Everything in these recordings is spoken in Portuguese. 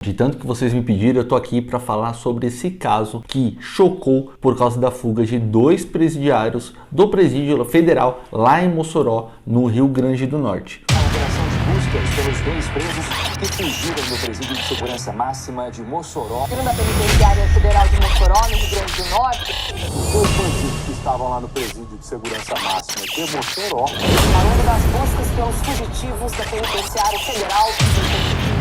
De tanto que vocês me pediram, eu tô aqui para falar sobre esse caso que chocou por causa da fuga de 2 presidiários do presídio federal lá em Mossoró, no Rio Grande do Norte. A operação de buscas pelos 2 presos que fugiram do presídio de segurança máxima de Mossoró. Da Penitenciária Federal de Mossoró, no Rio Grande do Norte. Os bandidos que estavam lá no presídio de segurança máxima de Mossoró. Ao longo das buscas pelos fugitivos da Penitenciária Federal,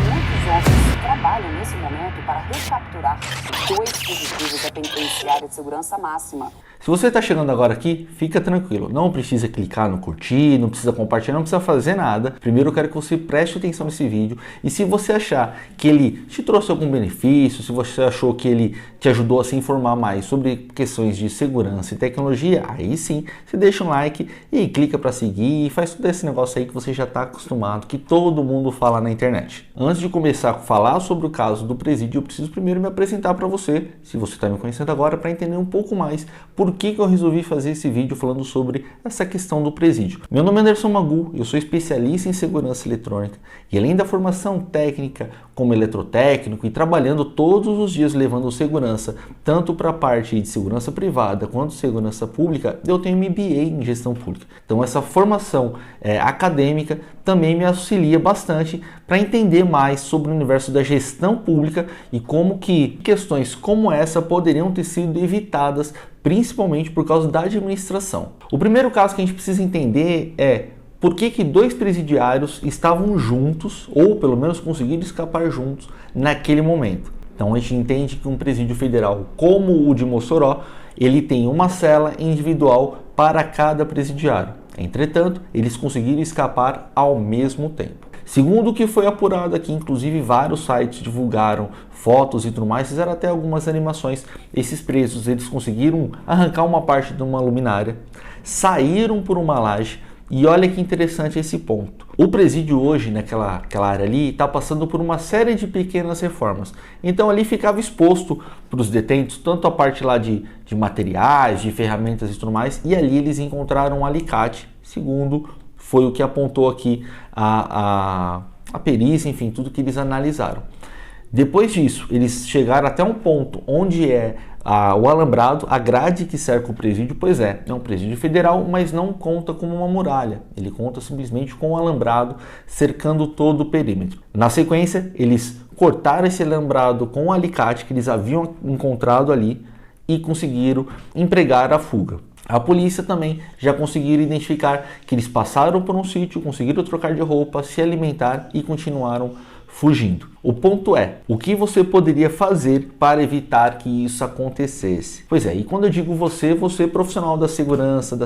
muitos outros trabalham nesse momento para recapturar 2 fugitivos da Penitenciária de Segurança Máxima. Se você está chegando agora aqui, fica tranquilo, não precisa clicar no curtir, não precisa compartilhar, não precisa fazer nada. Primeiro eu quero que você preste atenção nesse vídeo e se você achar que ele te trouxe algum benefício, se você achou que ele te ajudou a se informar mais sobre questões de segurança e tecnologia, aí sim, você deixa um like e clica para seguir e faz todo esse negócio aí que você já está acostumado, que todo mundo fala na internet. Antes de começar a falar sobre o caso do presídio, eu preciso primeiro me apresentar para você, se você está me conhecendo agora, para entender um pouco mais por que eu resolvi fazer esse vídeo falando sobre essa questão do presídio. Meu nome é Anderson Magu, eu sou especialista em segurança eletrônica e além da formação técnica como eletrotécnico e trabalhando todos os dias levando segurança tanto para a parte de segurança privada quanto segurança pública, eu tenho MBA em gestão pública. Então essa formação acadêmica também me auxilia bastante para entender mais sobre o universo da gestão pública e como que questões como essa poderiam ter sido evitadas principalmente por causa da administração. O primeiro caso que a gente precisa entender é por que 2 presidiários estavam juntos, ou pelo menos conseguiram escapar juntos naquele momento. Então a gente entende que um presídio federal como o de Mossoró, ele tem uma cela individual para cada presidiário. Entretanto, eles conseguiram escapar ao mesmo tempo. Segundo o que foi apurado aqui, inclusive vários sites divulgaram fotos e tudo mais, fizeram até algumas animações. Esses presos, eles conseguiram arrancar uma parte de uma luminária, saíram por uma laje e olha que interessante esse ponto. O presídio hoje, naquela área ali, está passando por uma série de pequenas reformas. Então ali ficava exposto para os detentos, tanto a parte lá de materiais, de ferramentas e tudo mais, e ali eles encontraram um alicate, segundo foi o que apontou aqui a perícia, enfim, tudo que eles analisaram. Depois disso, eles chegaram até um ponto onde o alambrado, a grade que cerca o presídio, pois é um presídio federal, mas não conta com uma muralha. Ele conta simplesmente com um alambrado cercando todo o perímetro. Na sequência, eles cortaram esse alambrado com o alicate que eles haviam encontrado ali e conseguiram empregar a fuga. A polícia também já conseguiram identificar que eles passaram por um sítio, conseguiram trocar de roupa, se alimentar e continuaram fugindo. O ponto é, o que você poderia fazer para evitar que isso acontecesse? Pois é, e quando eu digo você profissional da segurança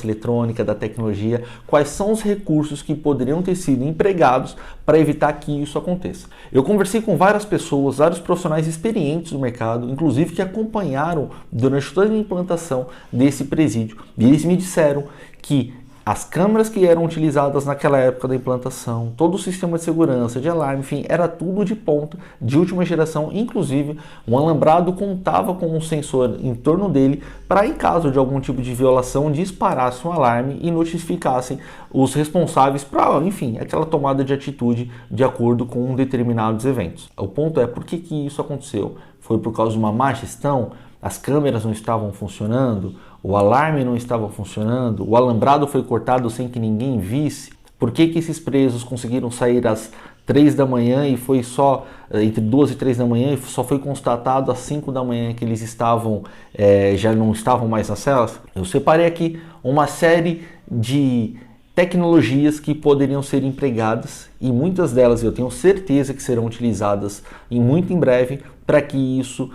eletrônica, da tecnologia, quais são os recursos que poderiam ter sido empregados para evitar que isso aconteça? Eu conversei com várias pessoas, vários profissionais experientes do mercado, inclusive que acompanharam durante toda a implantação desse presídio, e eles me disseram que as câmeras que eram utilizadas naquela época da implantação, todo o sistema de segurança, de alarme, enfim, era tudo de ponta, de última geração, inclusive um alambrado contava com um sensor em torno dele para, em caso de algum tipo de violação, disparasse um alarme e notificassem os responsáveis para, enfim, aquela tomada de atitude de acordo com determinados eventos. O ponto é, por que isso aconteceu? Foi por causa de uma má gestão? As câmeras não estavam funcionando, o alarme não estava funcionando, o alambrado foi cortado sem que ninguém visse. Por que esses presos conseguiram sair às 3 da manhã e foi só entre 2 e 3 da manhã e só foi constatado às 5 da manhã que eles já não estavam mais nas celas? Eu separei aqui uma série de tecnologias que poderiam ser empregadas e muitas delas eu tenho certeza que serão utilizadas muito em breve para que isso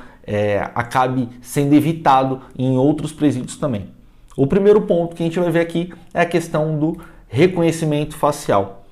acabe sendo evitado em outros presídios também. O primeiro ponto que a gente vai ver aqui é a questão do reconhecimento facial.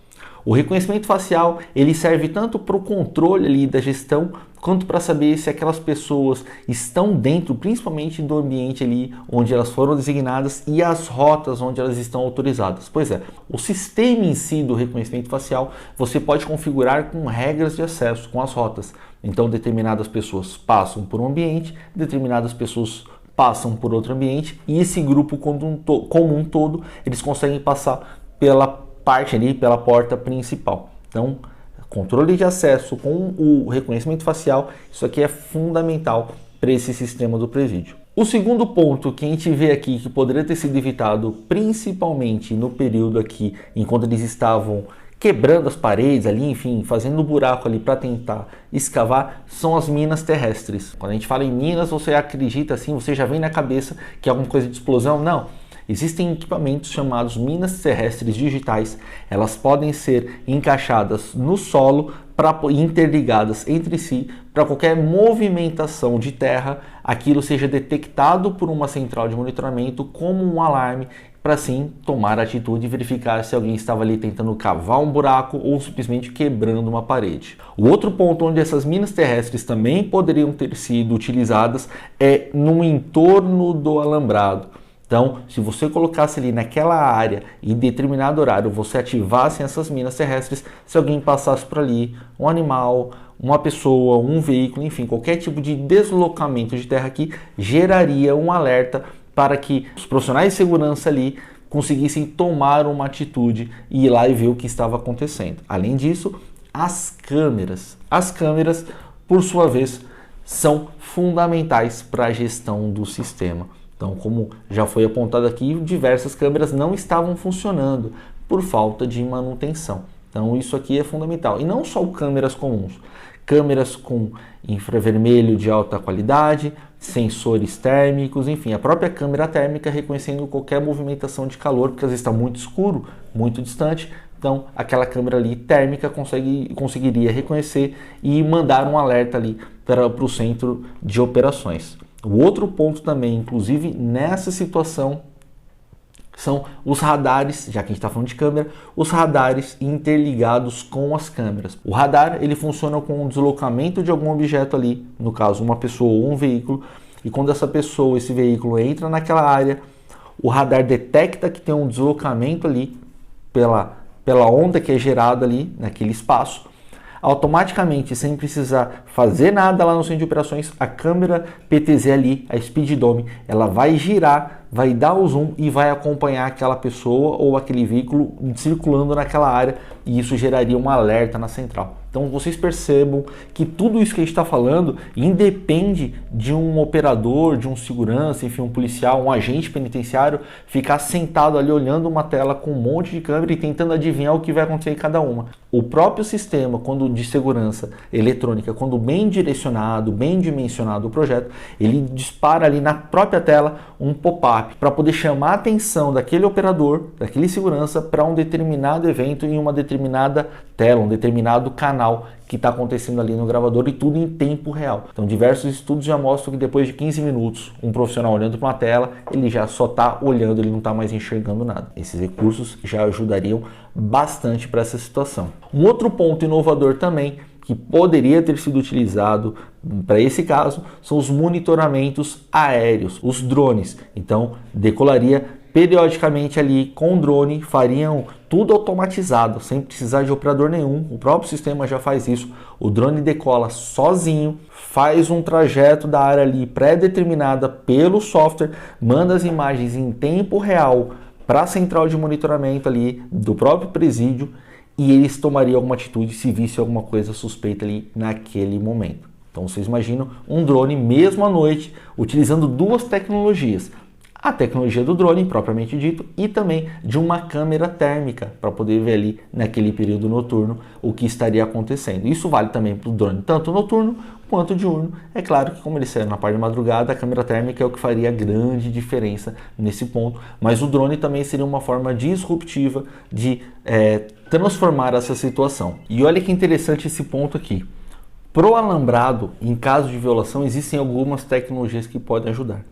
O reconhecimento facial ele serve tanto para o controle ali da gestão quanto para saber se aquelas pessoas estão dentro, principalmente do ambiente ali onde elas foram designadas e as rotas onde elas estão autorizadas. Pois é, o sistema em si do reconhecimento facial você pode configurar com regras de acesso, com as rotas. Então determinadas pessoas passam por um ambiente, determinadas pessoas passam por outro ambiente e esse grupo como um todo eles conseguem passar pela parte ali, pela porta principal. Então controle de acesso, com o reconhecimento facial, isso aqui é fundamental para esse sistema do presídio. O segundo ponto que a gente vê aqui que poderia ter sido evitado, principalmente no período aqui, enquanto eles estavam quebrando as paredes ali, enfim, fazendo um buraco ali para tentar escavar, são as minas terrestres. Quando a gente fala em minas, você acredita assim, você já vem na cabeça que é alguma coisa de explosão? Não. Existem equipamentos chamados minas terrestres digitais. Elas podem ser encaixadas no solo, interligadas entre si, para qualquer movimentação de terra, aquilo seja detectado por uma central de monitoramento como um alarme, para sim tomar atitude e verificar se alguém estava ali tentando cavar um buraco ou simplesmente quebrando uma parede. O outro ponto onde essas minas terrestres também poderiam ter sido utilizadas é no entorno do alambrado. Então, se você colocasse ali naquela área e em determinado horário você ativasse essas minas terrestres, se alguém passasse por ali, um animal, uma pessoa, um veículo, enfim, qualquer tipo de deslocamento de terra aqui, geraria um alerta para que os profissionais de segurança ali conseguissem tomar uma atitude e ir lá e ver o que estava acontecendo. Além disso, as câmeras. As câmeras, por sua vez, são fundamentais para a gestão do sistema. Então, como já foi apontado aqui, diversas câmeras não estavam funcionando por falta de manutenção. Então, isso aqui é fundamental. E não só câmeras comuns, câmeras com infravermelho de alta qualidade, sensores térmicos, enfim, a própria câmera térmica reconhecendo qualquer movimentação de calor, porque às vezes está muito escuro, muito distante. Então, aquela câmera ali térmica conseguiria reconhecer e mandar um alerta ali para o centro de operações. O outro ponto também, inclusive nessa situação, são os radares, já que a gente está falando de câmera, os radares interligados com as câmeras. O radar ele funciona com o deslocamento de algum objeto ali, no caso uma pessoa ou um veículo, e quando essa pessoa, esse veículo entra naquela área, o radar detecta que tem um deslocamento ali pela onda que é gerada ali naquele espaço. Automaticamente, sem precisar fazer nada lá no centro de operações, a câmera PTZ ali, a Speed Dome, ela vai girar, vai dar o zoom e vai acompanhar aquela pessoa ou aquele veículo circulando naquela área, e isso geraria um alerta na central. Então vocês percebam que tudo isso que a gente está falando independe de um operador, de um segurança, enfim, um policial, um agente penitenciário ficar sentado ali olhando uma tela com um monte de câmera e tentando adivinhar o que vai acontecer em cada uma. O próprio sistema de segurança eletrônica, quando bem direcionado, bem dimensionado o projeto, ele dispara ali na própria tela um pop-up para poder chamar a atenção daquele operador, daquele segurança para um determinado evento em uma determinada tela, um determinado canal que está acontecendo ali no gravador, e tudo em tempo real. Então diversos estudos já mostram que depois de 15 minutos, um profissional olhando para uma tela, ele já só está olhando, ele não está mais enxergando nada. Esses recursos já ajudariam bastante para essa situação. Um outro ponto inovador também que poderia ter sido utilizado para esse caso são os monitoramentos aéreos, os drones. Então decolaria periodicamente ali com o drone, fariam tudo automatizado, sem precisar de operador nenhum. O próprio sistema já faz isso. O drone decola sozinho, faz um trajeto da área ali pré-determinada pelo software, manda as imagens em tempo real para a central de monitoramento ali do próprio presídio, e eles tomariam alguma atitude se visse alguma coisa suspeita ali naquele momento. Então vocês imaginam um drone mesmo à noite utilizando duas tecnologias. A tecnologia do drone, propriamente dito, e também de uma câmera térmica para poder ver ali naquele período noturno o que estaria acontecendo. Isso vale também para o drone, tanto noturno quanto diurno. É claro que como ele serve na parte de madrugada, a câmera térmica é o que faria grande diferença nesse ponto, mas o drone também seria uma forma disruptiva de transformar essa situação. E olha que interessante esse ponto aqui. Pro alambrado, em caso de violação, existem algumas tecnologias que podem ajudar.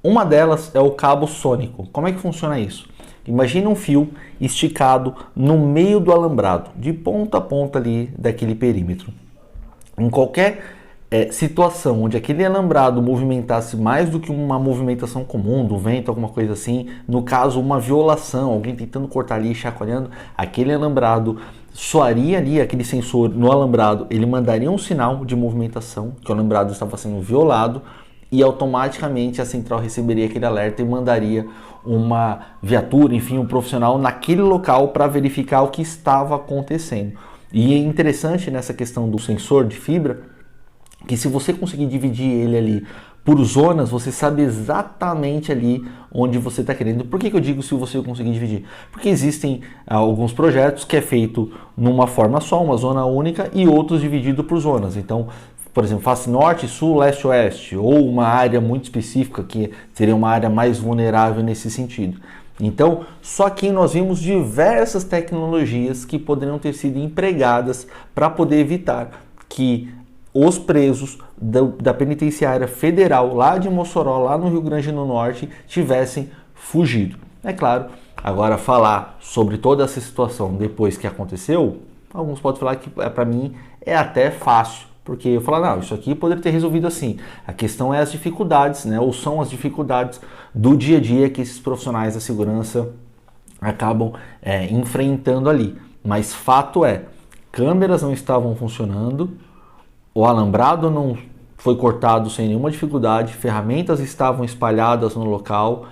Uma delas é o cabo sônico. Como é que funciona isso? Imagina um fio esticado no meio do alambrado, de ponta a ponta ali daquele perímetro. Em qualquer situação onde aquele alambrado movimentasse mais do que uma movimentação comum, do vento, alguma coisa assim, no caso uma violação, alguém tentando cortar ali, chacoalhando, aquele alambrado soaria ali, aquele sensor no alambrado, ele mandaria um sinal de movimentação, que o alambrado estava sendo violado, e automaticamente a central receberia aquele alerta e mandaria uma viatura, enfim, um profissional naquele local para verificar o que estava acontecendo. E é interessante nessa questão do sensor de fibra, que se você conseguir dividir ele ali por zonas, você sabe exatamente ali onde você está querendo. Por que eu digo se você conseguir dividir? Porque existem alguns projetos que é feito numa forma só, uma zona única, e outros divididos por zonas. Então, por exemplo, face norte, sul, leste, oeste, ou uma área muito específica que seria uma área mais vulnerável nesse sentido. Então, só que nós vimos diversas tecnologias que poderiam ter sido empregadas para poder evitar que os presos da penitenciária federal lá de Mossoró, lá no Rio Grande do Norte, tivessem fugido. É claro, agora falar sobre toda essa situação depois que aconteceu, alguns podem falar que para mim é até fácil, porque eu falo, não, isso aqui poderia ter resolvido assim. A questão é as dificuldades, né? Ou são as dificuldades do dia a dia que esses profissionais da segurança acabam enfrentando ali. Mas fato é, câmeras não estavam funcionando, o alambrado não foi cortado sem nenhuma dificuldade, ferramentas estavam espalhadas no local,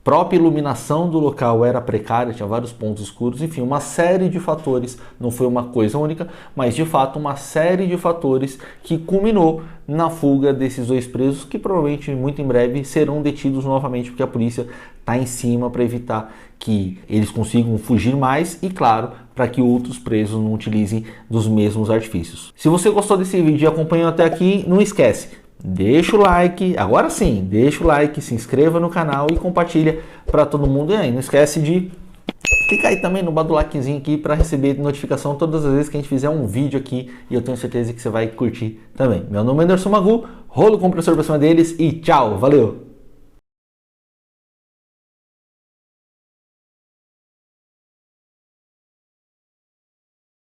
própria iluminação do local era precária, tinha vários pontos escuros, enfim, uma série de fatores, não foi uma coisa única, mas de fato uma série de fatores que culminou na fuga desses 2 presos, que provavelmente muito em breve serão detidos novamente, porque a polícia está em cima para evitar que eles consigam fugir mais e, claro, para que outros presos não utilizem dos mesmos artifícios. Se você gostou desse vídeo e acompanhou até aqui, não esquece, deixa o like, agora sim, deixa o like, se inscreva no canal e compartilha para todo mundo. E aí, não esquece de clicar aí também no badulaquezinho aqui para receber notificação todas as vezes que a gente fizer um vídeo aqui, e eu tenho certeza que você vai curtir também. Meu nome é Anderson Magu, rolo compressor para cima deles e tchau, valeu!